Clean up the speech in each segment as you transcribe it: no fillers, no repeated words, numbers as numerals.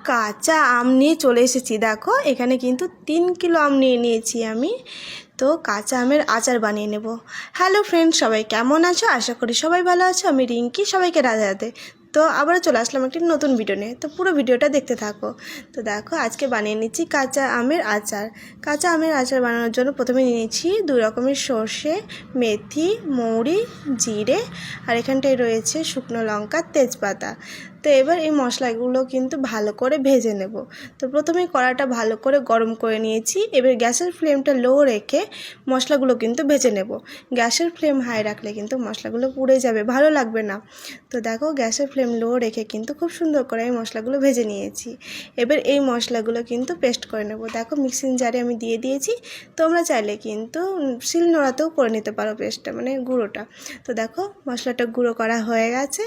কাঁচা আম নিয়ে চলে এসেছি। দেখো এখানে কিন্তু 3 কিলো আম নিয়ে নিয়েছি আমি। তো কাঁচা আমের আচার বানিয়ে নেব। হ্যালো ফ্রেন্ডস, সবাই কেমন আছো? আশা করি সবাই ভালো আছো। আমি রিঙ্কি, সবাইকে রাধে রাধে। তো আবারও চলে আসলাম একটি নতুন ভিডিও নিয়ে। তো পুরো ভিডিওটা দেখতে থাকো। তো দেখো আজকে বানিয়ে নিচ্ছি কাঁচা আমের আচার। কাঁচা আমের আচার বানানোর জন্য প্রথমে নিয়েছি 2 রকমের সর্ষে, মেথি, মৌরি, জিরে, আর এখানটায় রয়েছে শুকনো লঙ্কা, তেজপাতা। তো এবার এই মশলাগুলো কিন্তু ভালো করে ভেজে নেব। তো প্রথমেই কড়াটা ভালো করে গরম করে নিয়েছি। এবার গ্যাসের ফ্লেমটা লো রেখে মশলাগুলো কিন্তু ভেজে নেব। গ্যাসের ফ্লেম হাই রাখলে কিন্তু মশলাগুলো পুড়ে যাবে, ভালো লাগবে না। তো দেখো গ্যাসের ফ্লেম লো রেখে কিন্তু খুব সুন্দর করে এই মশলাগুলো ভেজে নিয়েছি। এবার এই মশলাগুলো কিন্তু পেস্ট করে নেব। দেখো মিক্সিং জারে আমি দিয়ে দিয়েছি। তোমরা চাইলে কিন্তু শিলনোড়াতেও করে নিতে পারো পেস্টটা, মানে গুঁড়োটা। তো দেখো মশলাটা গুঁড়ো করা হয়ে গেছে।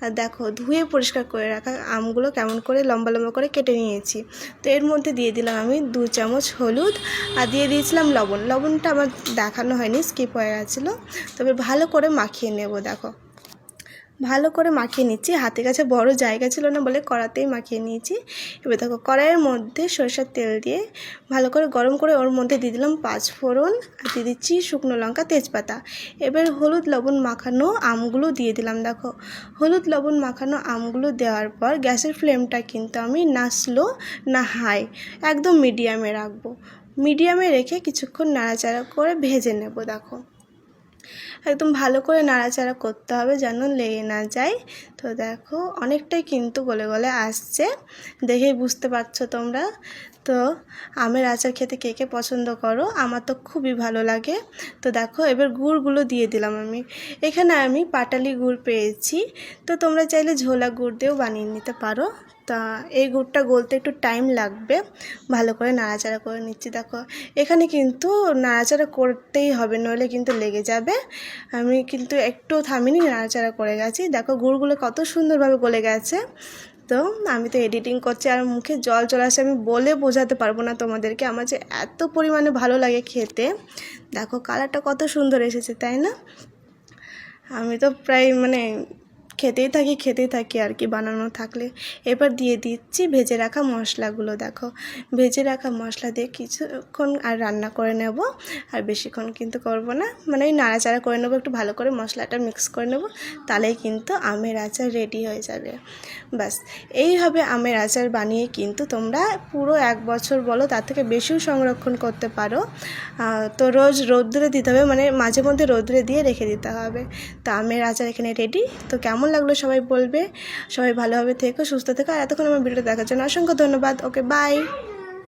আর দেখো ধুয়ে পরিষ্কার করে রাখা আমগুলো কেমন করে লম্বা লম্বা করে কেটে নিয়েছি। তো এর মধ্যে দিয়ে দিলাম আমি 2 চামচ হলুদ, আর দিয়ে দিয়েছিলাম লবণ। লবণটা আমার দেখানো হয়নি, স্কিপ হয়ে গেছিলো। তবে ভালো করে মাখিয়ে নেব। দেখো ভালো করে মাখিয়ে নিচ্ছি। হাতের কাছে বড় জায়গা ছিল না বলে কড়াতেই মাখিয়ে নিয়েছি। এবার দেখো কড়াইয়ের মধ্যে সরষের তেল দিয়ে ভালো করে গরম করে ওর মধ্যে দিয়ে দিলাম 5 ফোড়ন, আর দিয়ে দিচ্ছি শুকনো লঙ্কা, তেজপাতা। এবার হলুদ লবণ মাখানো আমগুলো দিয়ে দিলাম। দেখো হলুদ লবণ মাখানো আমগুলো দেওয়ার পর গ্যাসের ফ্লেমটা কিন্তু আমি না স্লো না হাই, একদম মিডিয়ামে রাখবো। মিডিয়ামে রেখে কিছুক্ষণ নাড়াচাড়া করে ভেজে নেব। দেখো একদম ভালো করে নাড়াচাড়া করতে হবে যেন লেগে না যায়। তো দেখো অনেকটাই কিন্তু গলে গলে আসছে, দেখেই বুঝতে পারছো তোমরা। তো আমের আচার খেতে কে কে পছন্দ করো? আমার তো খুবই ভালো লাগে। তো দেখো এবার গুড়গুলো দিয়ে দিলাম আমি। এখানে আমি পাটালি গুড় পেয়েছি। তো তোমরা চাইলে ঝোলা গুড় দিয়েও বানিয়ে নিতে পারো। তা এই গুড়টা গলতে একটু টাইম লাগবে। ভালো করে নাড়াচাড়া করে নিচ্ছি। দেখো এখানে কিন্তু নাড়াচাড়া করতেই হবে, নইলে কিন্তু লেগে যাবে। আমি কিন্তু একটু থামিনি, নাড়াচাড়া করে গেছি। দেখো গুড়গুলো কত সুন্দরভাবে গলে গেছে। তো আমি তো এডিটিং করছি আর মুখে জল চলে আসে, আমি বলে বোঝাতে পারবো না তোমাদেরকে। আমার যে এত পরিমাণে ভালো লাগে খেতে। দেখো কালারটা কত সুন্দর এসেছে, তাই না? আমি তো প্রায় মানে খেতেই থাকি আর কি বানানো থাকলে। এবার দিয়ে দিচ্ছি ভেজে রাখা মশলাগুলো। দেখো ভেজে রাখা মশলা দিয়ে কিছুক্ষণ আর রান্না করে নেব। আর বেশিক্ষণ কিন্তু করব না, মানে ওই নাড়াচাড়া করে নেব, একটু ভালো করে মশলাটা মিক্স করে নেব। তাহলেই কিন্তু আমের আচার রেডি হয়ে যাবে। ব্যাস এইভাবে আমের আচার বানিয়ে কিন্তু তোমরা পুরো 1 বছর বলো তার থেকে বেশিও সংরক্ষণ করতে পারো। তো রোজ রোদ্দুরে দিতে হবে, মানে মাঝে মধ্যে রোদ্দুরে দিয়ে রেখে দিতে হবে। তো আমের আচার এখানে রেডি। তো কেমন লাগলো সবাই বলবে। সবাই ভালোভাবে থেকো, সুস্থ থেকো। আর এতক্ষণ আমার ভিডিওটা দেখার জন্য অসংখ্য ধন্যবাদ। Okay bye.